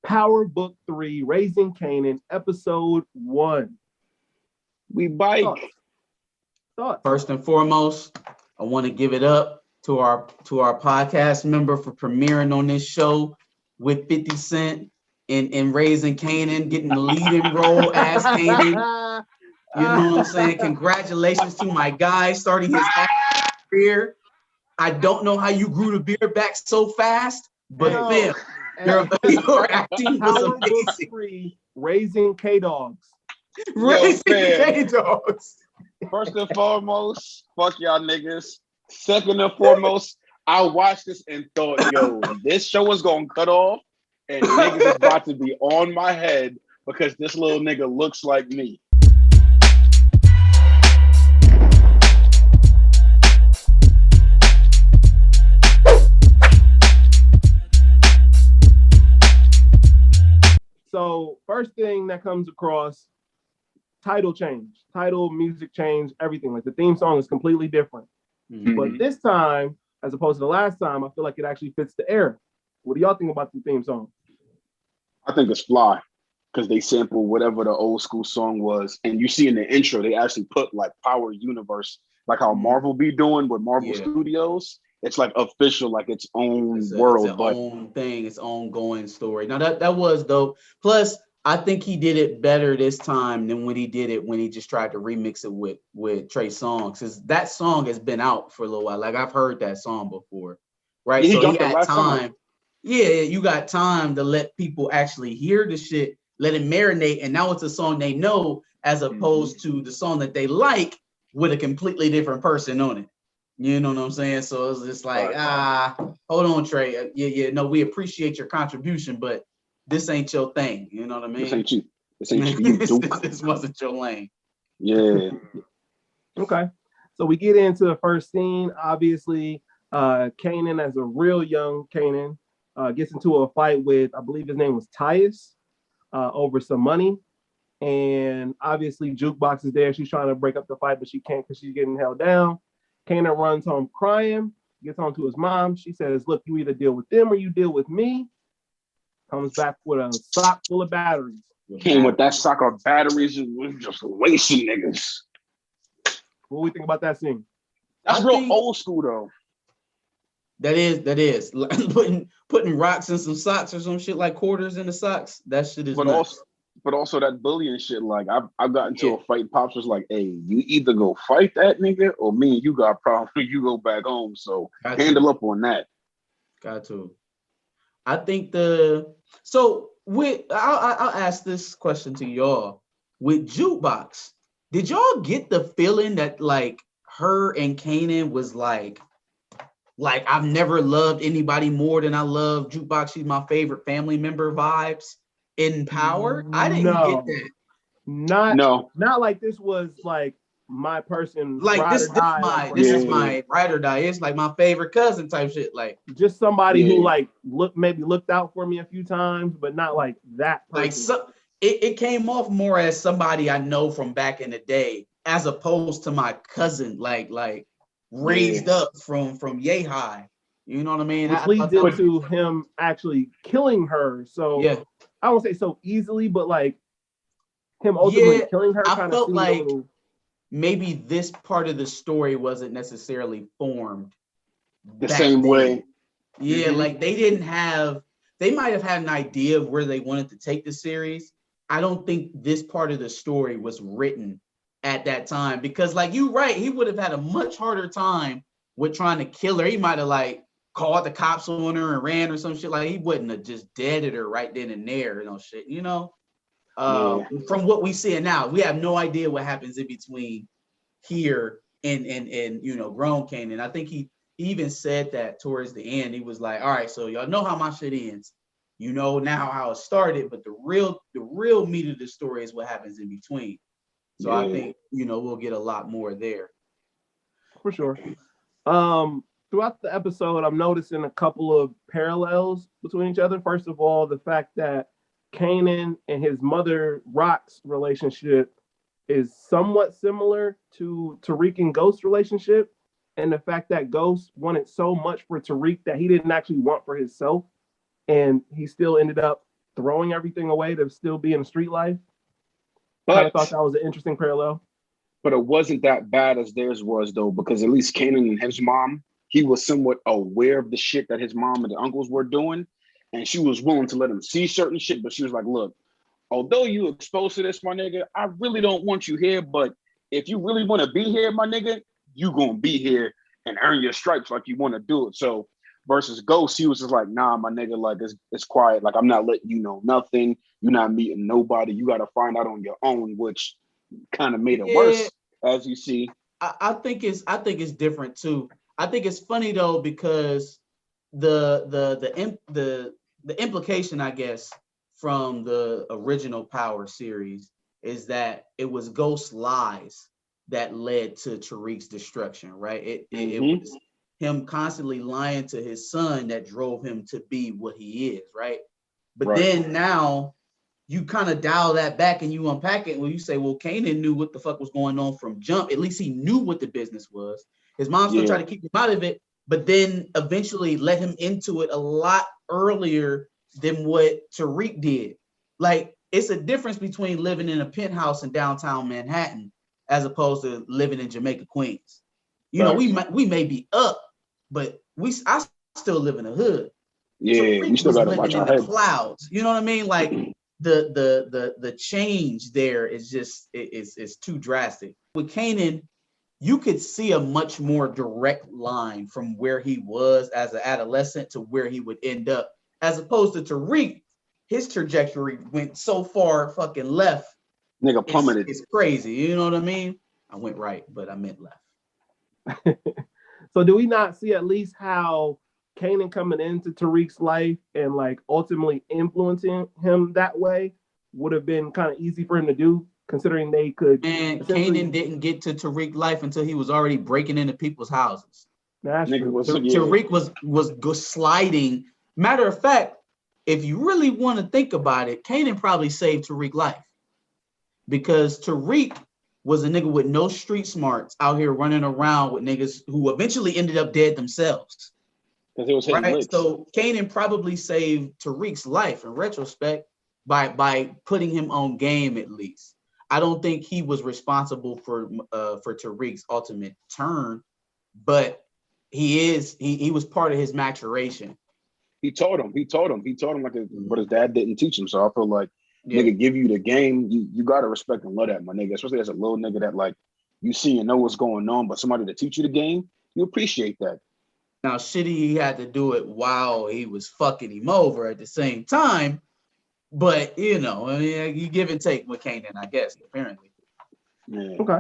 Power Book 3, Raising Kanan, Episode 1. We bike. Thoughts? First and foremost, I want to give it up to our podcast member for premiering on this show with 50 Cent in Raising Kanan, getting the leading role as Kanan. You know what I'm saying? Congratulations to my guy starting his acting career. I don't know how you grew the beard back so fast, but Phil, your acting was Power Book amazing. 3, Raising K-Dogs. Raising fam. K-Dogs. First and foremost, fuck y'all niggas. Second and foremost, I watched this and thought, yo, this show is gonna cut off and niggas is about to be on my head because this little nigga looks like me. So first thing that comes across, title change, title, music change, everything. Like the theme song is completely different. Mm-hmm. But this time, as opposed to the last time, I feel like it actually fits the era. What do y'all think about the theme song? I think it's fly because they sample whatever the old school song was. And you see in the intro, they actually put like Power Universe, like how Marvel be doing with Marvel Studios. It's like official, like its own world. It's own thing, its own going story. Now that was dope. Plus, I think he did it better this time than when he did it when he just tried to remix it with Trey Songz. Because that song has been out for a little while. Like I've heard that song before, right? Yeah, so he had time. Summer. Yeah, you got time to let people actually hear the shit, let it marinate, and now it's a song they know as opposed to the song that they like with a completely different person on it. You know what I'm saying? So it's just like, hold on, Trey. No, we appreciate your contribution, but this ain't your thing. You know what I mean? This ain't you. This ain't you, Duke. This wasn't your lane. Yeah. Okay. So we get into the first scene. Obviously, Kanan, as a real young Kanan, gets into a fight with, I believe his name was Tyus, over some money. And obviously, Jukebox is there. She's trying to break up the fight, but she can't because she's getting held down. Kanan runs home crying, gets home to his mom. She says, look, you either deal with them or you deal with me. Comes back with a sock full of batteries. Came with that sock of batteries and was just wasting niggas. What do we think about that scene? That's real old school though. That is. putting rocks in some socks or some shit like quarters in the socks. That shit is nuts. But also that bullying shit, like I've gotten into a fight. Pops was like, hey, you either go fight that nigga or me and you got problems when you go back home. So handle up on that. Got to. I think I'll ask this question to y'all. With Jukebox, did y'all get the feeling that like her and Kanan was like I've never loved anybody more than I love Jukebox. She's my favorite family member vibes in Power? I didn't get that. Not like this was like my person. Like this is my ride or die. It's like my favorite cousin type shit. Like just somebody who like looked out for me a few times, but not like that person. Like it came off more as somebody I know from back in the day, as opposed to my cousin, like raised up from yay high. You know what I mean? Which leads into him actually killing her. So I won't say so easily, but like him ultimately killing her. I felt like maybe this part of the story wasn't necessarily formed the same way. Yeah, like they might have had an idea of where they wanted to take the series. I don't think this part of the story was written at that time because, like, you're right, he would have had a much harder time with trying to kill her. He might have like called the cops on her and ran or some shit. Like he wouldn't have just deaded her right then and there, shit. From what we see now, we have no idea what happens in between here and grown Kanan. I think he even said that towards the end. He was like, all right, so y'all know how my shit ends. You know now how it started, but the real meat of the story is what happens in between. So I think, we'll get a lot more there. For sure. Throughout the episode, I'm noticing a couple of parallels between each other. First of all, the fact that Kanan and his mother, Rock's relationship is somewhat similar to Tariq and Ghost's relationship. And the fact that Ghost wanted so much for Tariq that he didn't actually want for himself. And he still ended up throwing everything away to still be in street life. Kind of But thought that was an interesting parallel. but it wasn't that bad as theirs was though, because at least Kanan and his mom, he was somewhat aware of the shit that his mom and the uncles were doing, and she was willing to let him see certain shit. But she was like, "Look, although you exposed to this, my nigga, I really don't want you here. But if you really want to be here, my nigga, you gonna be here and earn your stripes like you want to do it." So versus Ghost, he was just like, "Nah, my nigga, like it's quiet. Like I'm not letting you know nothing. You're not meeting nobody. You got to find out on your own," which kind of made it worse, as you see. I think it's different too. I think it's funny though because the implication, I guess, from the original Power series is that it was Ghost's lies that led to Tariq's destruction, right? It was him constantly lying to his son that drove him to be what he is, right? But then now you kind of dial that back and you unpack it when you say, well, Kanan knew what the fuck was going on from jump. At least he knew what the business was. His mom still tried to keep him out of it, but then eventually let him into it a lot earlier than what Tariq did. Like, it's a difference between living in a penthouse in downtown Manhattan as opposed to living in Jamaica, Queens. You know, we may be up, but I still live in the hood. Yeah, Tariq we still was got to living watch in our the head. clouds. You know what I mean? Like the change there is just it's too drastic. With Kanan, you could see a much more direct line from where he was as an adolescent to where he would end up, as opposed to Tariq. His trajectory went so far fucking left. Nigga plummeted. It's crazy. You know what I mean? I went right, but I meant left. So do we not see at least how Kanan coming into Tariq's life and like ultimately influencing him that way would have been kind of easy for him to do, considering they could. And Kanan didn't get to Tariq life until he was already breaking into people's houses. That's true. Tariq was sliding. Matter of fact, if you really want to think about it, Kanan probably saved Tariq's life because Tariq was a nigga with no street smarts out here running around with niggas who eventually ended up dead themselves. Because it was hitting licks. So Kanan probably saved Tariq's life in retrospect by putting him on game at least. I don't think he was responsible for Tariq's ultimate turn, but he was part of his maturation. He told him like what his dad didn't teach him. So I feel like nigga give you the game, you gotta respect and love that, my nigga. Especially as a little nigga that like you see and know what's going on, but somebody to teach you the game, you appreciate that. Now, shitty, he had to do it while he was fucking him over at the same time. But you know, I mean, you give and take with Kanan, I guess, apparently. Yeah. Okay.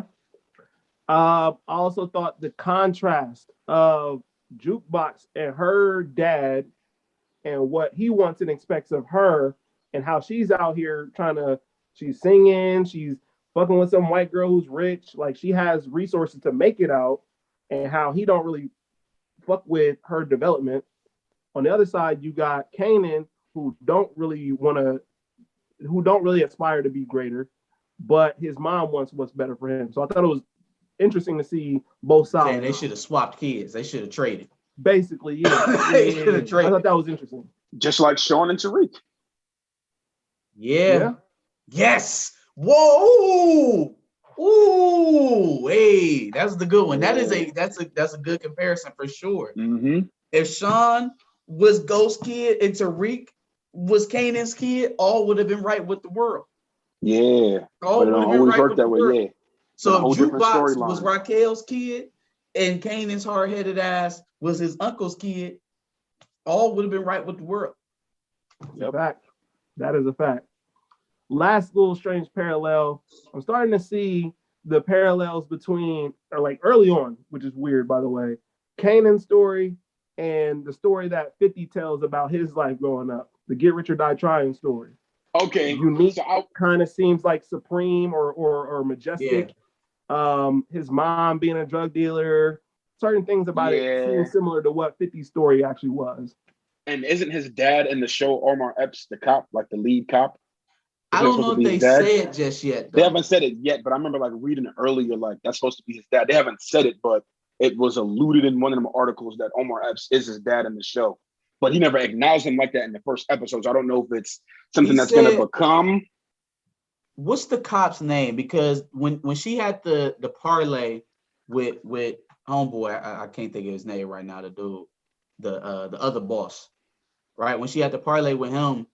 I also thought the contrast of Jukebox and her dad and what he wants and expects of her and how she's out here she's singing, she's fucking with some white girl who's rich, like she has resources to make it out, and how he don't really fuck with her development. On the other side, you got Kanan, who don't really aspire to be greater, but his mom wants what's better for him. So I thought it was interesting to see both sides. Man, they should have swapped kids. They should have traded. Basically, yeah. They should have traded. I thought that was interesting. Just like Sean and Tariq. Yeah. Yes. Whoa. Ooh. Hey, that's the good one. That's a good comparison for sure. Mm-hmm. If Sean was Ghost's kid and Tariq was Kanan's kid, all would have been right with the world. Yeah. All but it don't always work that way, yeah. So if Jukebox was Raquel's kid and Kanan's hard-headed ass was his uncle's kid, all would have been right with the world. Yep. Fact. That is a fact. Last little strange parallel. I'm starting to see the parallels between, or like early on, which is weird, by the way, Kanan's story and the story that 50 tells about his life growing up, the Get Rich or Die Trying story. Okay. Unique, so kind of seems like Supreme or Majestic. Yeah. His mom being a drug dealer, certain things about it seem similar to what 50's story actually was. And isn't his dad in the show Omar Epps, the cop, like the lead cop? I don't know if they say it just yet. Though. They haven't said it yet, but I remember like reading it earlier, like that's supposed to be his dad. They haven't said it, but it was alluded in one of them articles that Omar Epps is his dad in the show. but he never acknowledged him like that in the first episode. So I don't know if it's something He that's said- going to become. What's the cop's name? Because when she had the parlay with homeboy, I can't think of his name right now. The dude, the other boss, right? When she had the parlay with him,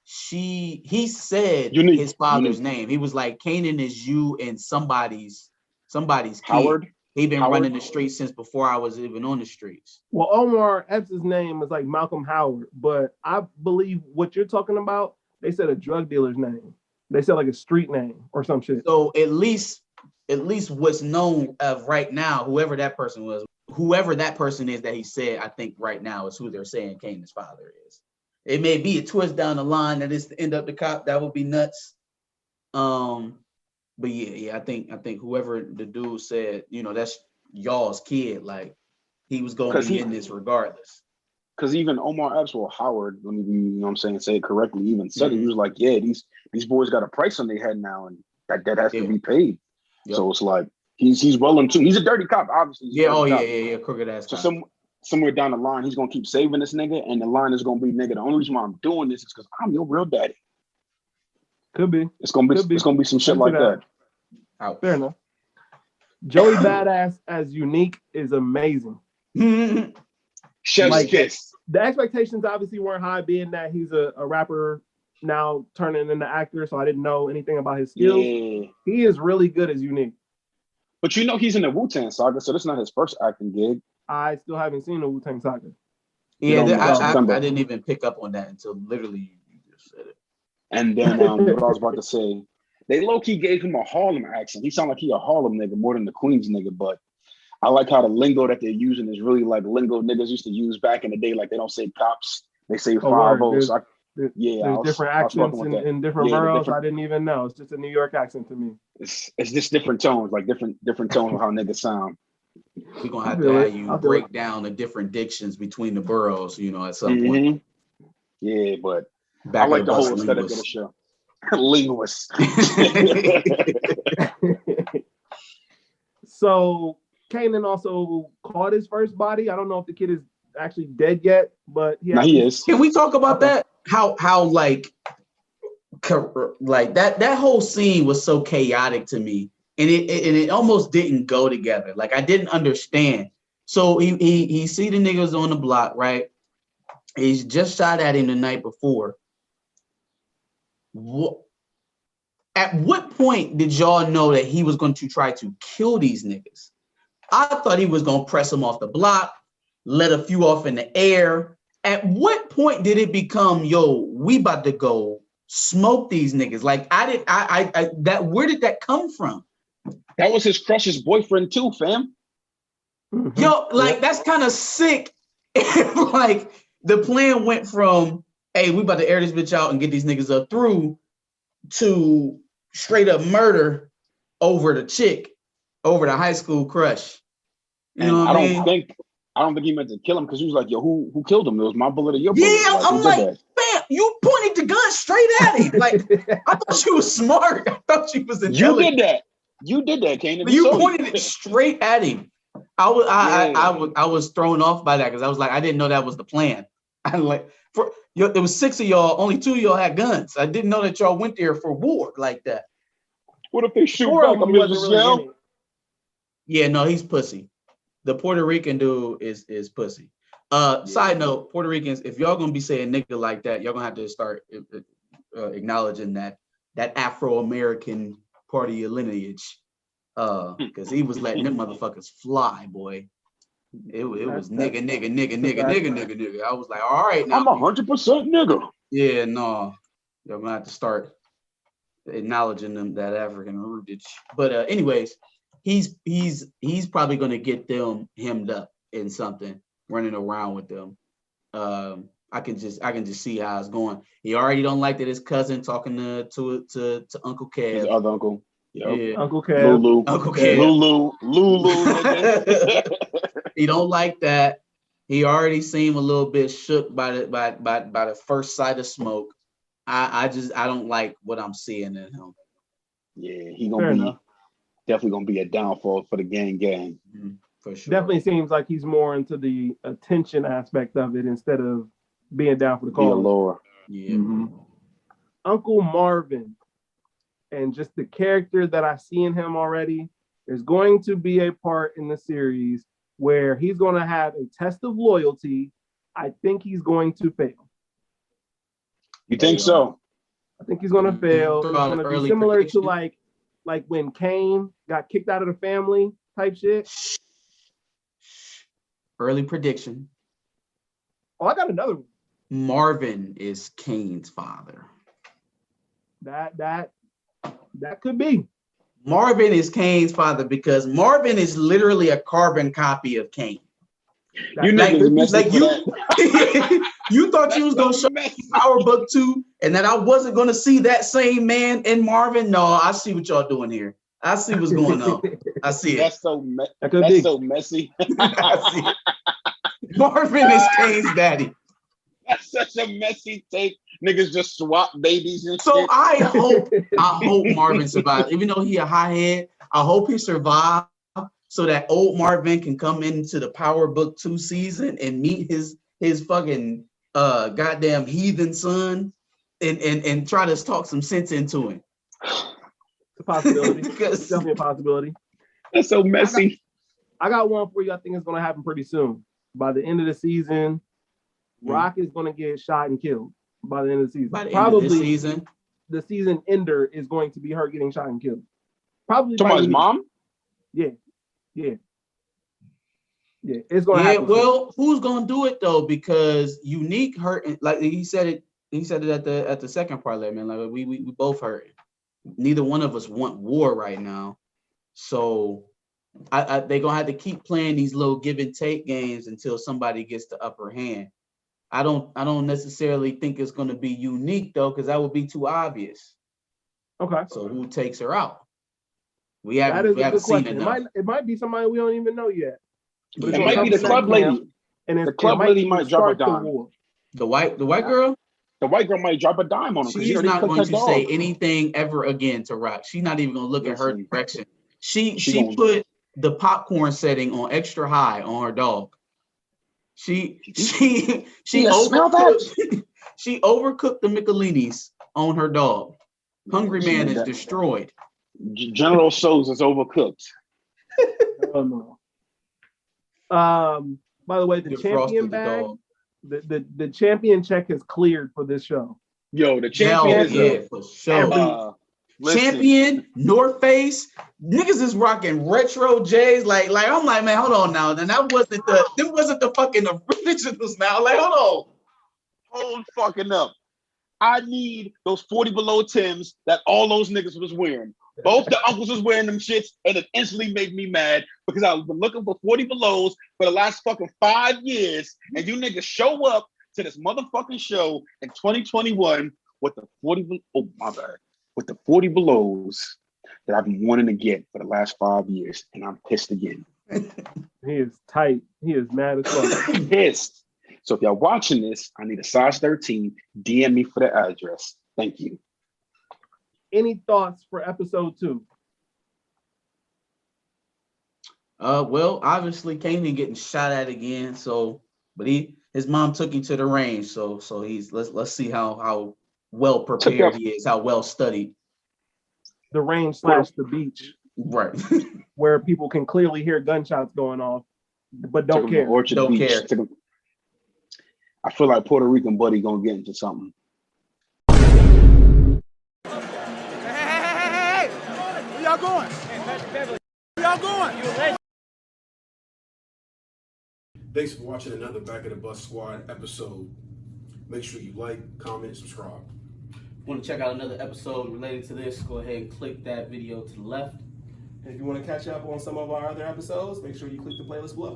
he said his father's name. He was like, Kanan is you and somebody's kid. Howard. He been running the streets since before I was even on the streets. Well, Omar Epps' name is like Malcolm Howard, but I believe what you're talking about, they said a drug dealer's name. They said like a street name or some shit. So at least what's known of right now, whoever that person is that he said, I think right now is who they're saying Kanan's father is. It may be a twist down the line that is to end up the cop. That would be nuts. But yeah, I think whoever the dude said, that's y'all's kid. Like he was going to be in this regardless. Because even Omar Epps or Howard, let me say it correctly, even said it. He was like, yeah, these boys got a price on their head now, and that has to be paid. Yep. So it's like he's well in tune. He's a dirty cop, obviously. Yeah, crooked ass cop. So somewhere down the line, he's gonna keep saving this nigga, and the line is gonna be, nigga, the only reason why I'm doing this is because I'm your real daddy. Could be. It's gonna be some shit like that. Fair enough. Joey Badass as Unique is amazing. Chef's kiss. The expectations obviously weren't high, being that he's a rapper now turning into actor, so I didn't know anything about his skills. Yeah. He is really good as Unique. But he's in the Wu-Tang Saga, so this is not his first acting gig. I still haven't seen the Wu-Tang Saga. Yeah, I didn't even pick up on that until literally you just said it. And then what I was about to say, they low-key gave him a Harlem accent. He sounded like he a Harlem nigga more than the Queens nigga, but I like how the lingo that they're using is really like lingo niggas used to use back in the day. Like they don't say cops, they say 5-0. There's different accents in different boroughs. I didn't even know. It's just a New York accent to me. It's just different tones, like different tones of how niggas sound. We're gonna have to have you break down the different dictions between the boroughs, at some point. Yeah, but I like the whole aesthetic of the show. Linguist. So Kanan also caught his first body. I don't know if the kid is actually dead yet, but he is. Can we talk about that? How like that whole scene was so chaotic to me, and it almost didn't go together. Like I didn't understand. So he see the niggas on the block, right? He's just shot at him the night before. At what point did y'all know that he was going to try to kill these niggas? I thought he was going to press them off the block, let a few off in the air. At what point did it become, we about to go smoke these niggas? Like where did that come from? That was his crush's boyfriend too, fam. Mm-hmm. That's kind of sick. Like the plan went from, hey, we about to air this bitch out and get these niggas up through, to straight up murder over the high school crush. You know what I mean? I don't think he meant to kill him, because he was like, yo, who killed him? It was my bullet or your bullet? Yeah, I'm like, fam, you pointed the gun straight at him. Like, I thought you was smart. I thought you was intelligent. You did that, Kanan. You pointed it straight at him. I was thrown off by that, because I was like, I didn't know that was the plan. There was 6 of y'all, only 2 of y'all had guns. I didn't know that y'all went there for war like that. What if they shoot back? I'm just yell. Yeah, no, he's pussy. The Puerto Rican dude is pussy. Side note, Puerto Ricans, if y'all gonna be saying nigga like that, y'all gonna have to start acknowledging that Afro-American part of your lineage. Because he was letting them motherfuckers fly, boy. It was nigga. I was like, all right, now. I'm 100% nigga. Yeah, no. Y'all gonna have to start acknowledging them, that African rootage. But anyways, he's probably gonna get them hemmed up in something, running around with them. I can just see how it's going. He already don't like that his cousin talking to Uncle Kev. His other uncle. Yep. Yeah. Uncle Kev. Lulu. Uncle Kev. Lulu. He don't like that. He already seemed a little bit shook by the first sight of smoke. I don't like what I'm seeing in him. Yeah, he definitely gonna be a downfall for the gang. For sure. Definitely seems like he's more into the attention aspect of it instead of being down for the Dear cause. Lord. Yeah. Uncle Marvin, and just the character that I see in him already, there's going to be a part in the series where he's going to have a test of loyalty. I think he's going to fail. You think so? I think he's going to fail. It's going to be similar prediction. to like when Cain got kicked out of the family type shit. Early prediction. Oh, I got another one. Marvin is Cain's father. That could be. Marvin is Cain's father because Marvin is literally a carbon copy of Cain. You niggas messy for that. You thought you was gonna show me Power Book 2 and that I wasn't gonna see that same man in Marvin. No, I see what y'all doing here. I see what's going on. I see it. That's so messy. I see it. Marvin is Cain's daddy. That's such a messy take. Niggas just swap babies and so shit. I hope Marvin survives. Even though he a hothead, I hope he survives so that old Marvin can come into the Power Book 2 season and meet his fucking goddamn heathen son and try to talk some sense into him. It's a possibility. It's definitely a possibility. That's so messy. I got one for you. I think it's going to happen pretty soon. By the end of the season, Rock is going to get shot and killed. By the end of the season, the season ender is going to be her getting shot and killed. Probably to his mom. Yeah. It's going to happen. Well, who's going to do it though? Because Unique hurt. Like he said it. He said it at the second parlay, man. Like we both hurt. Neither one of us want war right now, so they're gonna have to keep playing these little give and take games until somebody gets the upper hand. I don't necessarily think it's going to be Unique though, because that would be too obvious. Okay. So who takes her out? We that haven't is a good seen question. It might be somebody we don't even know yet. But it might be the club lady. And the club lady might drop a dime. The white girl? The white girl might drop a dime on him. She's not going to say anything ever again to Rock. She's not even going to look at her direction. She put the popcorn setting on extra high on her dog. She overcooked the Michelinis on her dog. Hungry Man is destroyed. General So's is overcooked. Oh no. By the way, the champion bag, the champion check is cleared for this show. Yo, the champion for sure. Champion, North Face, niggas is rocking retro J's. Like I'm like, man, hold on now. Then that wasn't the fucking originals now. Like, hold fucking up. I need those 40 below Tims that all those niggas was wearing. Both the uncles was wearing them shits, and it instantly made me mad because I've been looking for 40 belows for the last fucking 5 years, and you niggas show up to this motherfucking show in 2021 with the 40. Oh my bad. With the 40 belows that I've been wanting to get for the last 5 years, and I'm pissed again. He is tight. He is mad as fuck. Pissed. So if y'all watching this, I need a size 13. DM me for the address. Thank you. Any thoughts for episode 2? Well, obviously Kanan getting shot at again. But his mom took him to the range. So he's let's see how well prepared he is, how well studied. The range / the beach, right? Where people can clearly hear gunshots going off, but don't care. Don't care. I feel like Puerto Rican buddy gonna get into something. Hey! Where y'all going? Where y'all going? Thanks for watching another Back of the Bus Squad episode. Make sure you like, comment, subscribe. Want to check out another episode related to this, go ahead and click that video to the left. And if you want to catch up on some of our other episodes, make sure you click the playlist below.